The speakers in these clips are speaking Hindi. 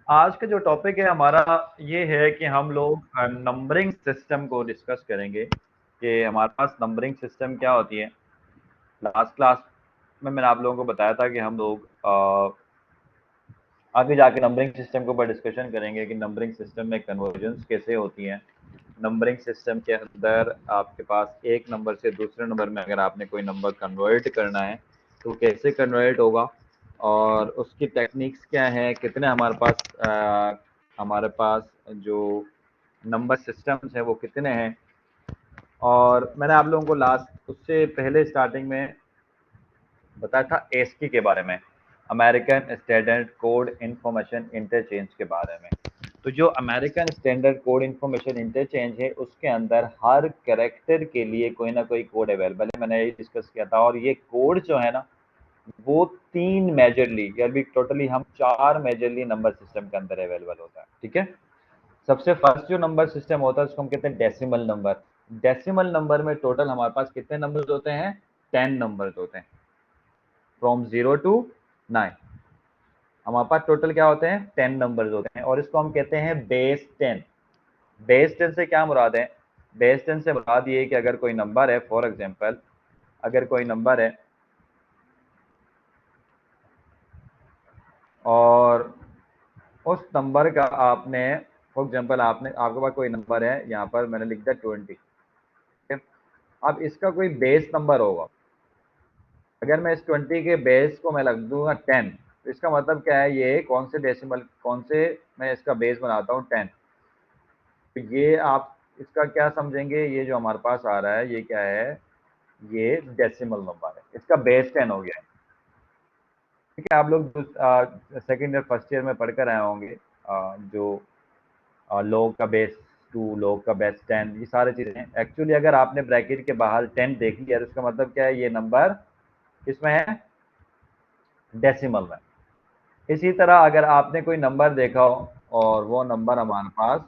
आज का जो टॉपिक है हमारा ये है कि हम लोग नंबरिंग सिस्टम को डिस्कस करेंगे कि हमारे पास नंबरिंग सिस्टम क्या होती है। लास्ट क्लास में मैंने आप लोगों को बताया था कि हम लोग आगे जाके नंबरिंग सिस्टम के ऊपर डिस्कशन करेंगे कि नंबरिंग सिस्टम में कन्वर्जन्स कैसे होती हैं। नंबरिंग सिस्टम के अंदर आपके पास एक नंबर से दूसरे नंबर में अगर आपने कोई नंबर कन्वर्ट करना है तो कैसे कन्वर्ट होगा और उसकी टेक्निक्स क्या है, कितने हमारे पास जो नंबर सिस्टम्स हैं वो कितने हैं। और मैंने आप लोगों को लास्ट उससे पहले स्टार्टिंग में बताया था एसकी के बारे में, American standard code information interchange के बारे में। तो जो American standard code information interchange है उसके अंदर हर कैरेक्टर के लिए कोई ना कोई कोड अवेलेबल है, मैंने ये डिस्कस किया था। और ये कोड जो है ना वो तीन मेजरली या भी टोटली हम चार मेजरली नंबर सिस्टम के अंदर अवेलेबल होता है। ठीक है, सबसे फर्स्ट जो नंबर सिस्टम होता है उसको हम कहते हैं डेसिमल नंबर। डेसिमल नंबर में टोटल हमारे पास कितने नंबर्स होते हैं? 10 नंबर्स होते हैं, फ्रॉम 0 टू 9। हमारे पास टोटल क्या होते हैं? 10 नंबर्स होते हैं और इसको हम कहते हैं बेस 10। बेस 10 से क्या मुराद है? बेस 10 से मुराद ये है कि अगर कोई नंबर है, फॉर एग्जांपल अगर कोई नंबर है और उस नंबर का आपने, फॉर एग्जांपल आपके पास कोई नंबर है, यहाँ पर मैंने लिख दिया 20। ठीक है, अब इसका कोई बेस नंबर होगा। अगर मैं इस 20 के बेस को मैं लग दूंगा 10, तो इसका मतलब क्या है? ये कौन से डेसिमल, कौन से मैं इसका बेस बनाता हूँ 10। तो ये आप इसका क्या समझेंगे? ये जो हमारे पास आ रहा है ये क्या है? ये डेसिमल नंबर है, इसका बेस 10 हो गया है। ठीक है, आप लोग सेकेंड ईयर फर्स्ट ईयर में पढ़कर आए होंगे जो log का बेस 2, log का बेस 10, ये सारी चीजें। एक्चुअली अगर आपने ब्रैकेट के बाहर 10 देख लिया तो इसका मतलब क्या है? ये नंबर किसमें है? डेसिमल में। इसी तरह अगर आपने कोई नंबर देखा हो और वो नंबर हमारे पास,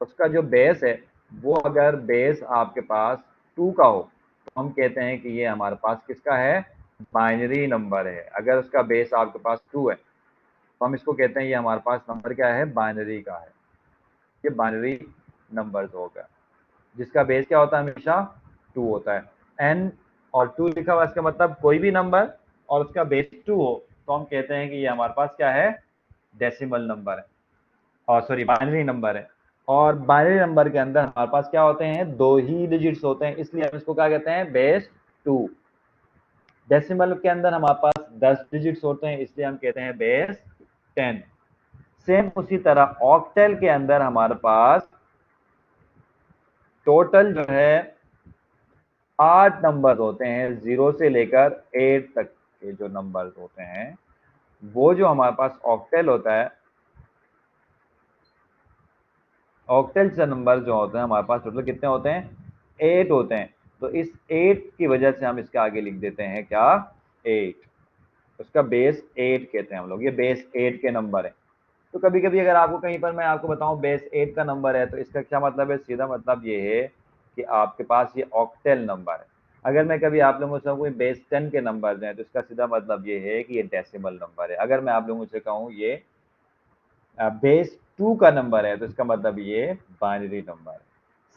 उसका जो बेस है वो अगर बेस आपके पास 2 का हो तो हम कहते हैं कि ये हमारे पास किसका है? बाइनरी नंबर है। अगर उसका बेस आपके पास 2 है तो हम इसको कहते हैं ये हमारे पास नंबर क्या है? बाइनरी का है। ये बाइनरी नंबर होगा जिसका बेस क्या होता है? हमेशा 2 होता है। एन और 2 लिखा हुआ, इसका मतलब कोई भी नंबर और उसका बेस 2 हो तो हम कहते हैं कि ये हमारे पास क्या है? डेसिमल नंबर है, और सॉरी बाइनरी नंबर है। और बाइनरी नंबर के अंदर हमारे पास क्या होते हैं? 2 ही डिजिट्स होते हैं, इसलिए हम इसको क्या कहते हैं? बेस 2। डेसिमल के अंदर हमारे पास 10 डिजिट्स होते हैं, इसलिए हम कहते हैं बेस 10। सेम उसी तरह ऑक्टेल के अंदर हमारे पास टोटल जो है 8 नंबर होते हैं, 0 से लेकर 8 तक के जो नंबर होते हैं वो जो हमारे पास ऑक्टेल होता है, ऑक्टेल से नंबर जो होते हैं हमारे पास टोटल कितने होते हैं? 8 होते हैं। तो इस 8 की वजह से हम इसके आगे लिख देते हैं क्या? 8। उसका बेस 8 कहते हैं हम लोग, ये बेस 8 के नंबर है। तो कभी कभी अगर आपको कहीं पर मैं आपको बताऊं बेस 8 का नंबर है तो इसका क्या मतलब है? सीधा मतलब ये है कि आपके पास ये ऑक्टेल नंबर है। अगर मैं कभी आप लोगों से कोई बेस 10 के नंबर दें तो इसका सीधा मतलब ये है कि ये डेसिमल नंबर है। अगर मैं आप लोगों से कहूँ ये बेस 2 का नंबर है तो इसका मतलब ये बाइनरी नंबर है।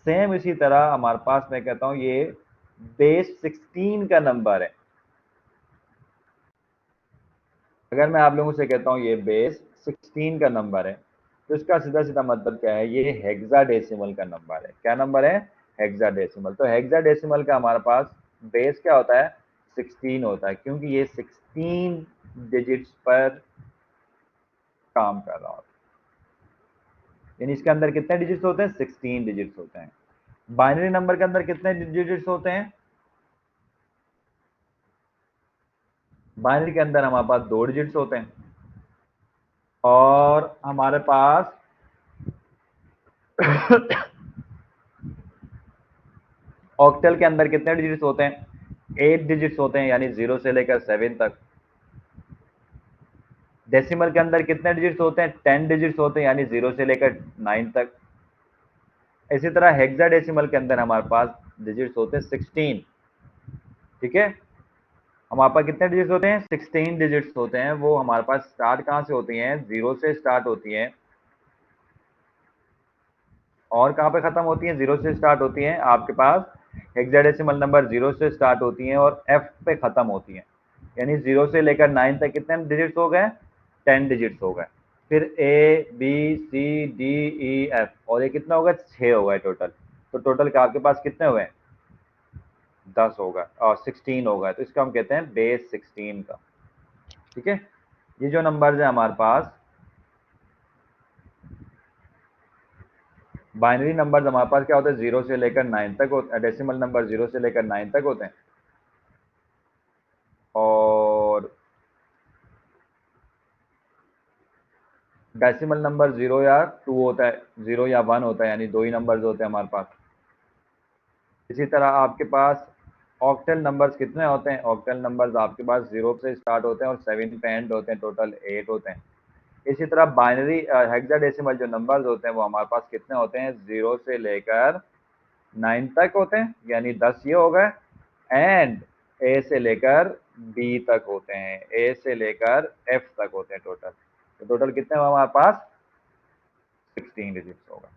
सेम इसी तरह हमारे पास मैं कहता हूँ ये बेस 16 का नंबर है। अगर मैं आप लोगों से कहता हूँ ये बेस 16 का नंबर है तो इसका सीधा सीधा मतलब क्या है? ये हेक्साडेसिमल का नंबर है। क्या नंबर है? हेक्साडेसिमल। तो हेक्साडेसिमल का हमारे पास बेस क्या होता है? 16 होता है, क्योंकि ये 16 डिजिट्स पर काम कर रहा होता है। यानी इसके अंदर कितने डिजिट्स होते हैं? 16 डिजिट्स होते हैं। बाइनरी नंबर के अंदर कितने डिजिट्स होते हैं? बाइनरी के अंदर हमारे पास 2 डिजिट्स होते हैं। और हमारे पास ऑक्टल के अंदर कितने डिजिट्स होते हैं? 8 डिजिट्स होते हैं, यानी 0 से लेकर 7 तक। डेसिमल के अंदर कितने डिजिट्स होते हैं? 10 डिजिट्स होते हैं, यानी 0 से लेकर 9 तक। इसी तरह हेक्साडेसिमल के अंदर हमारे पास डिजिट्स होते हैं 16। ठीक है, हमारे पास कितने डिजिट्स होते हैं? 16 डिजिट्स होते हैं। वो हमारे पास स्टार्ट कहाँ से होती हैं? 0 से स्टार्ट होती हैं। और कहाँ पे खत्म होती हैं? 0 से स्टार्ट होती हैं आपके पास हेक्साडेसिमल नंबर 0 से स्टार्ट होती हैं और F पे खत्म होती हैं। यानी 0 से लेकर 9 तक कितने डिजिट्स हो गए? 10 डिजिट्स हो गए। फिर A B C D E F और ये कितना होगा? 6 हो गए टोटल। तो टोटल का आपके पास कितने हुए? 10 होगा और 16 होगा। तो इसको हम कहते हैं बेस 16 का। ठीक है, ये जो नंबर्स है हमारे पास बाइनरी नंबर्स हमारे पास क्या होते हैं? 0 से लेकर 9 तक होते हैं। डेसिमल नंबर 0 से लेकर 9 तक होते हैं। और डेसिमल नंबर 0 या 2 होता है, 0 या 1 होता है, यानी दो ही नंबर्स होते हैं हमारे पास। इसी तरह आपके पास ऑक्टल नंबर्स कितने होते हैं? ऑक्टल नंबर्स आपके पास 0 से स्टार्ट होते हैं और 7 पे एंड होते हैं, टोटल 8 होते हैं। इसी तरह बाइनरी हेक्साडेसिमल जो नंबर्स होते हैं वो हमारे पास कितने होते हैं? 0 से लेकर 9 तक होते हैं, यानी 10 ये हो गए। एंड ए से लेकर बी तक होते हैं, ए से लेकर एफ तक होते हैं टोटल। तो टोटल कितने हुआ हमारे पास? 16 डिजिट्स होगा।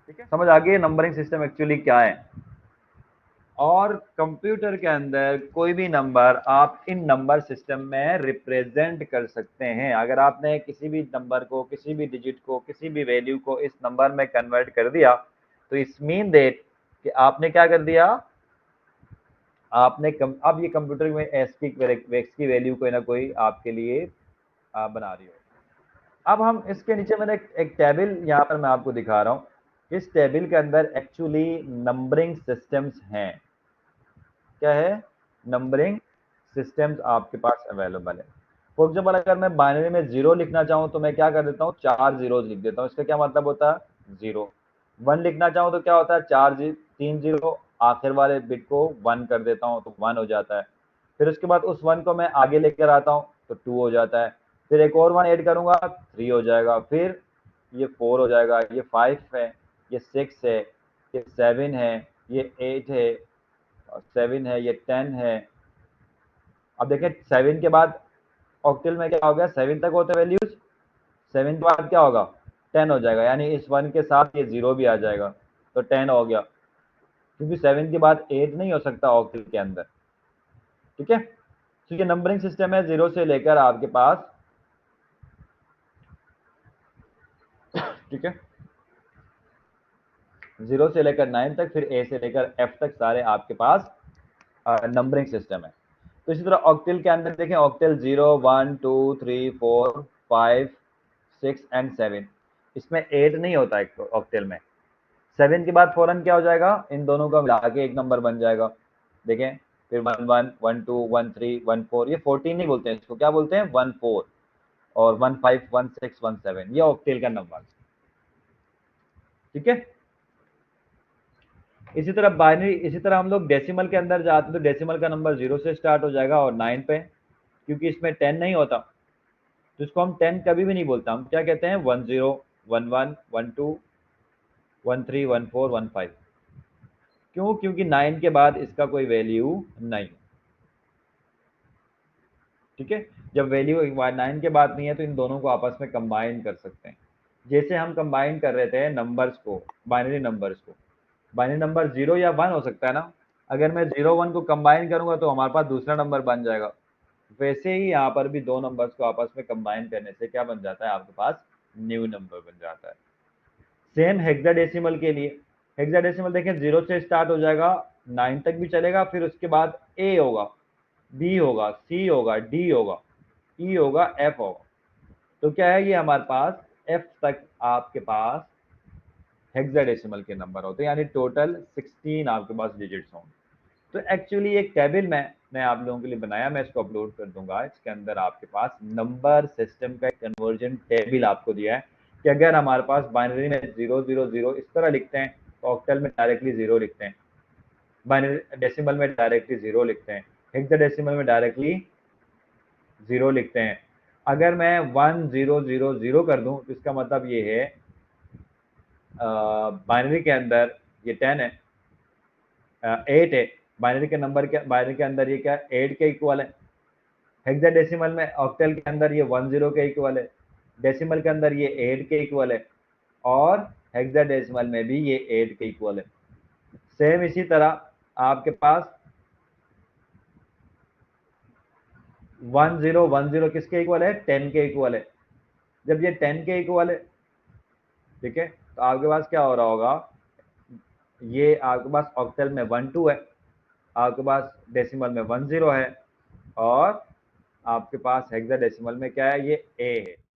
ठीक है, समझ आ गई नंबरिंग सिस्टम एक्चुअली क्या है। और कंप्यूटर के अंदर कोई भी नंबर आप इन नंबर सिस्टम में रिप्रेजेंट कर सकते हैं। अगर आपने किसी भी नंबर को, किसी भी डिजिट को, किसी भी वैल्यू को इस नंबर में कन्वर्ट कर दिया, तो इस मीन दैट कि आपने क्या कर दिया? आपने अब ये कंप्यूटर में एक्स की वैल्यू कोई ना कोई आपके लिए बना रही हो। अब हम इसके नीचे मैंने एक टेबल यहाँ पर मैं आपको दिखा रहा हूँ। इस टेबल के अंदर एक्चुअली नंबरिंग सिस्टम्स हैं। क्या है? नंबरिंग सिस्टम्स आपके पास अवेलेबल है। फॉर एग्जाम्पल अगर मैं बाइनरी में 0 लिखना चाहूँ तो मैं क्या कर देता हूँ? 4 जीरो लिख देता हूँ। इसका क्या मतलब होता है? 0। 1 लिखना चाहूँ तो क्या होता है? 3 जीरो आखिर वाले बिट को 1 कर देता हूँ तो 1 हो जाता है। फिर उसके बाद उस 1 को मैं आगे लेकर आता हूँ तो 2 हो जाता है। फिर एक और 1 ऐड करूंगा, 3 हो जाएगा। फिर ये 4 हो जाएगा, ये 5 है, ये 6 है, ये 7 है, ये 8 है, 7 है, ये 10 है। अब देखें 7 के बाद ऑक्टल में क्या हो गया? 7 तक होते वैल्यूज, 7 के बाद क्या होगा? 10 हो जाएगा, यानी इस 1 के साथ ये 0 भी आ जाएगा तो 10 हो गया, क्योंकि 7 के बाद 8 नहीं हो सकता ऑक्टल के अंदर। ठीक है, तो ये नंबरिंग सिस्टम है 0 से लेकर आपके पास। ठीक है, 0 से लेकर 9 तक, फिर ए से लेकर एफ तक सारे आपके पास नंबरिंग सिस्टम है। तो इसी तरह ऑक्टल के अंदर देखें, ऑक्टल 0 1 2 3 4 5 6 एंड 7, इसमें 8 नहीं होता है ऑक्टल में। 7 के बाद फौरन क्या हो जाएगा? इन दोनों का मिला के एक नंबर बन जाएगा। देखें, फिर 1 1 1 2 1 3 1 4, ये 14 नहीं बोलते हैं, इसको क्या बोलते हैं? 1 4 और 1 5 1 6 1 7, ये ऑक्टेल का नंबर। ठीक है, इसी तरह बाइनरी, इसी तरह हम लोग डेसिमल के अंदर जाते हैं तो डेसिमल का नंबर 0 से स्टार्ट हो जाएगा और 9 पे, क्योंकि इसमें 10 नहीं होता तो इसको हम 10 कभी भी नहीं बोलता। हम क्या कहते हैं? 1 0 1 1 1 2 1 3 1 4 1 5। क्यों? क्योंकि 9 के बाद इसका कोई वैल्यू नहीं। ठीक है, जब वैल्यू 9 के बाद नहीं है तो इन दोनों को आपस में कंबाइन कर सकते हैं। जैसे हम कंबाइन कर रहे थे नंबर्स को, बाइनरी नंबर्स को, बाइनरी नंबर 0 या 1 हो सकता है ना। अगर मैं 0 1 को कंबाइन करूंगा तो हमारे पास दूसरा नंबर बन जाएगा। वैसे ही यहाँ पर भी दो नंबर्स को आपस में कंबाइन करने से क्या बन जाता है? आपके पास न्यू नंबर बन जाता है। सेम हेक्साडेसिमल के लिए, हेक्साडेसिमल देखें 0 से स्टार्ट हो जाएगा, 9 तक भी चलेगा, फिर उसके बाद ए होगा, बी होगा, सी होगा, डी होगा, ई होगा, एफ होगा। तो क्या है? ये हमारे पास एफ तक आपके पास हेक्साडेसिमल के नंबर होते हैं, यानी टोटल 16 आपके पास डिजिट्स होंगे। तो एक्चुअली एक टेबल मैं आप लोगों के लिए बनाया, मैं इसको अपलोड कर दूंगा। इसके अंदर आपके पास नंबर सिस्टम का कन्वर्जन टेबल आपको दिया है कि अगर हमारे पास बाइनरी में 0 0 0 इस तरह लिखते हैं तो ऑक्टल में डायरेक्टली 0 लिखते हैं, बाइनरी डेसिमल में डायरेक्टली 0 लिखते हैं, हेक्साडेसिमल में डायरेक्टली 0 लिखते हैं। अगर मैं 1 0 0 0 कर दूं तो इसका मतलब ये है बाइनरी के अंदर ये 10 है, 8 है, बाइनरी के नंबर के, बाइनरी के अंदर ये क्या 8 के इक्वल है। हेक्साडेसिमल में ऑक्टल के अंदर ये 10 के इक्वल है, डेसिमल के अंदर ये 8 के इक्वल है, और हेक्साडेसिमल में भी ये 8 के इक्वल है। सेम इसी तरह आपके पास 1010 किसके इक्वल है, 10 के इक्वल है। जब ये 10 के इक्वल है, ठीक है, तो आपके पास क्या हो रहा होगा, ये आपके पास ऑक्टल में 12 है, आपके पास डेसिमल में 10 है, और आपके पास हेक्साडेसिमल में क्या है, ये ए है।